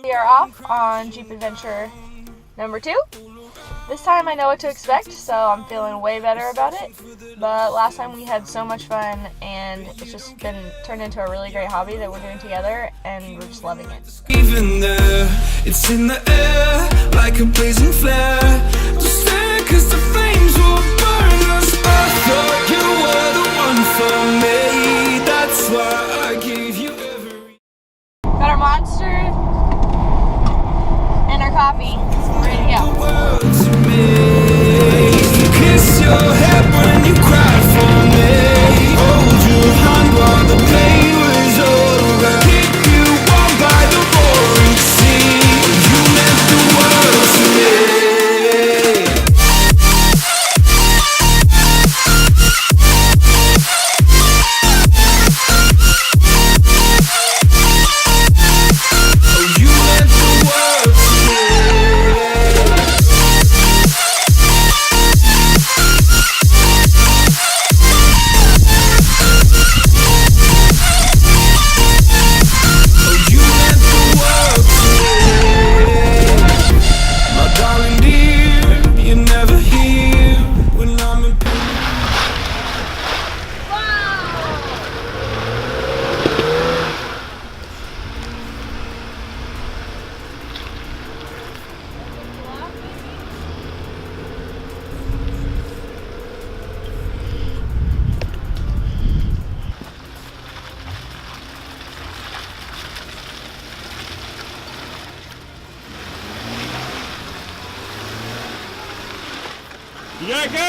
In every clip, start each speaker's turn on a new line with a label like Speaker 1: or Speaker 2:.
Speaker 1: We are off on Jeep Adventure number 2. This time I know what to expect, so I'm feeling way better about it. But last time we had so much fun, and it's just been turned into a really great hobby that we're doing together, and we're just loving it.
Speaker 2: Even there, it's in the air like a blazing flare. Just stare 'cause the flames will burn us. I thought you were the one for me. That's why I gave you every.
Speaker 1: Got our Monster and our coffee. Ready to go.
Speaker 2: Kiss your head when you cried for me. Hold your hand while the pain was over. Keep you warm by the roaring sea. You meant the world to me.
Speaker 3: You gotta go!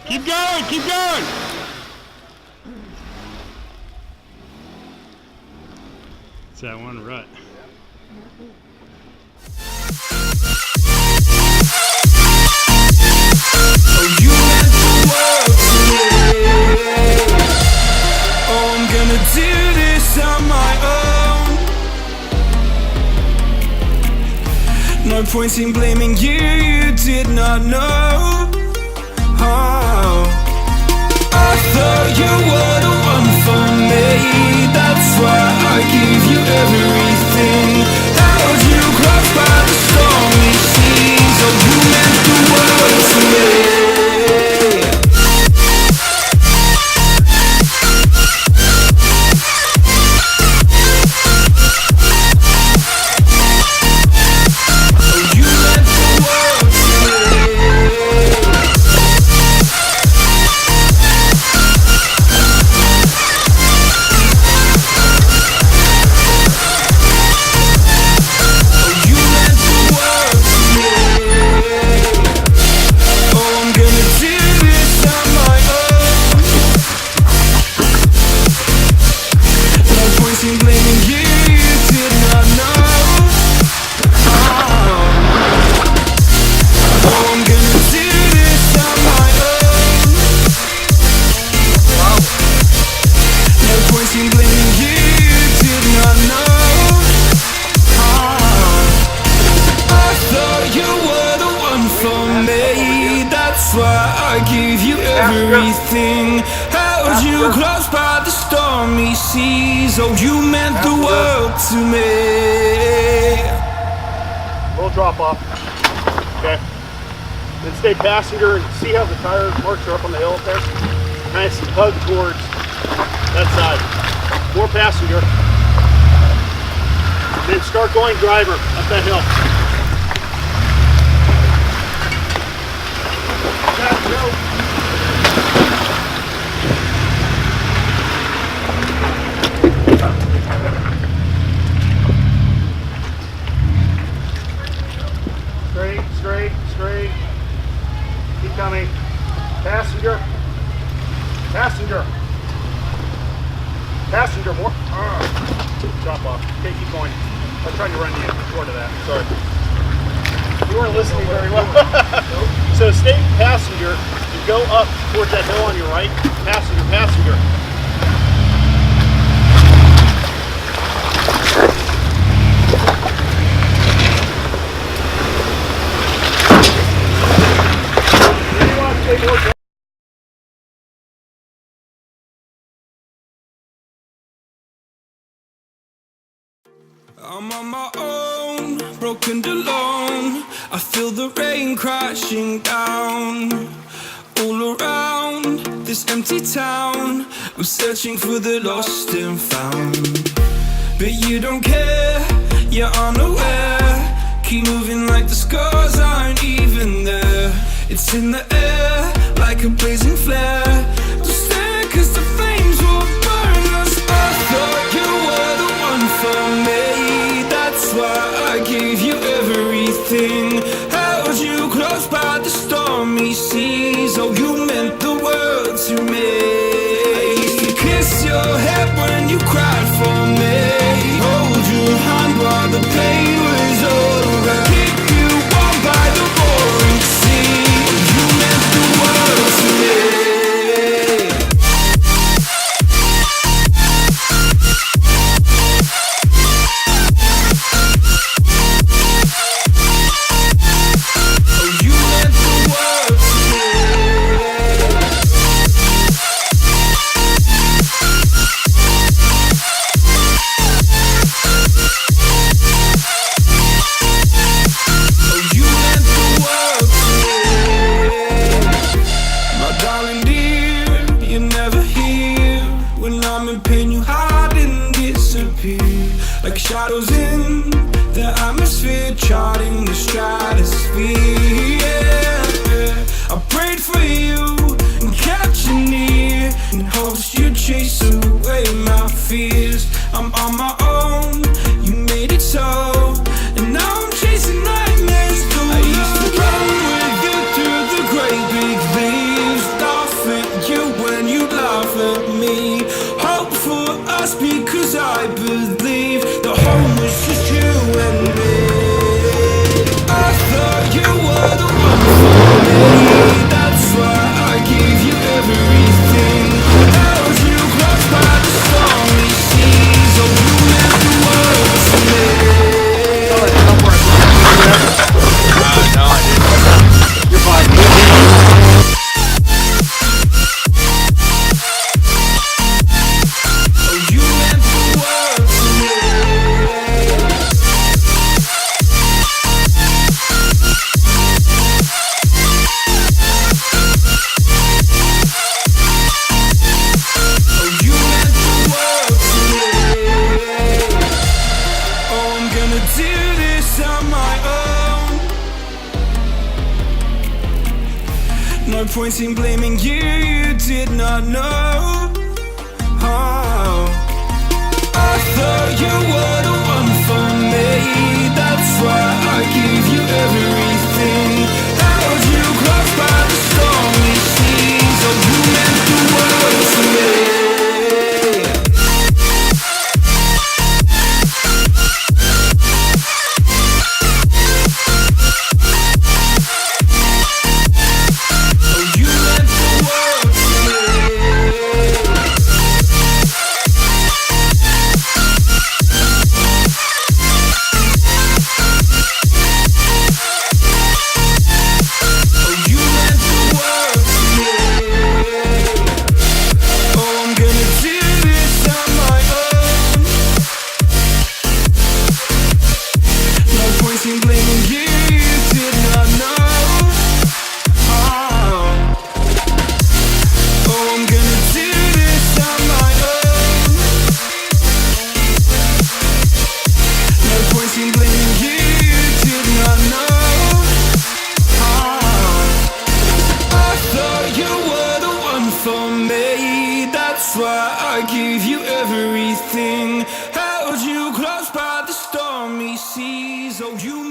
Speaker 3: Keep going, keep going! It's that one rut.
Speaker 2: Oh, you meant the world to me. Oh, I'm gonna do this on my own. No point in blaming you, you did not know. I thought you were the one for me. That's why I gave you everything. Held you close by the stormy seas. Oh, you meant the world to me. That's why I gave you everything. Held you close by the stormy seas. Oh, you meant the world to me.
Speaker 3: Little drop off. Okay. Then stay passenger and see how the tire marks are up on the hill up there. Kind of hug towards that side. More passenger. Then start going driver up that hill. Straight, straight, straight. Keep coming. Passenger. Passenger. Passenger more. Drop off. going. I tried to run you short of that. Sorry. You weren't listening very well. So stay passenger. You go up towards that hill on your right. Passenger, passenger. Then you want to stay more down.
Speaker 2: I'm on my own, broken alone. I feel the rain crashing down all around this empty town. I'm searching for the lost and found, but you don't care, you're unaware. Keep moving like the scars aren't even there. It's in the air like a blazing flare. Don't stare 'cause the flames will burn us. I thought you were the one for me. That's why I gave you everything. Held you close by the stormy seas. Oh, you meant the world to me. I used to kiss your head when you cried for me. Hold your hand while the pain was over. Keep you warm by the roaring sea. Oh, you meant the world to me. Like shadows in the atmosphere, charting the stratosphere. Yeah. I prayed for you and kept you near in hopes you'd chase away my fears. I'm on my own, you made it so, and now I'm chasing nightmares through. I used to run with you through the great big leaves, laugh at you when you laugh at me. Hope for us because I believe the home was just you and me. I thought you were the one for me. That's why I gave you everything. Held you close by the stormy seas. Oh, you meant the world to me.
Speaker 3: No, I didn't. You're fine.
Speaker 2: No point in blaming you, you did not know. Oh. I thought you were the one for me. That's why I gave you everything. Held you close by the stormy seas. Oh, you meant the world to me. That's why I gave you everything. Held you close by the stormy seas. Oh, you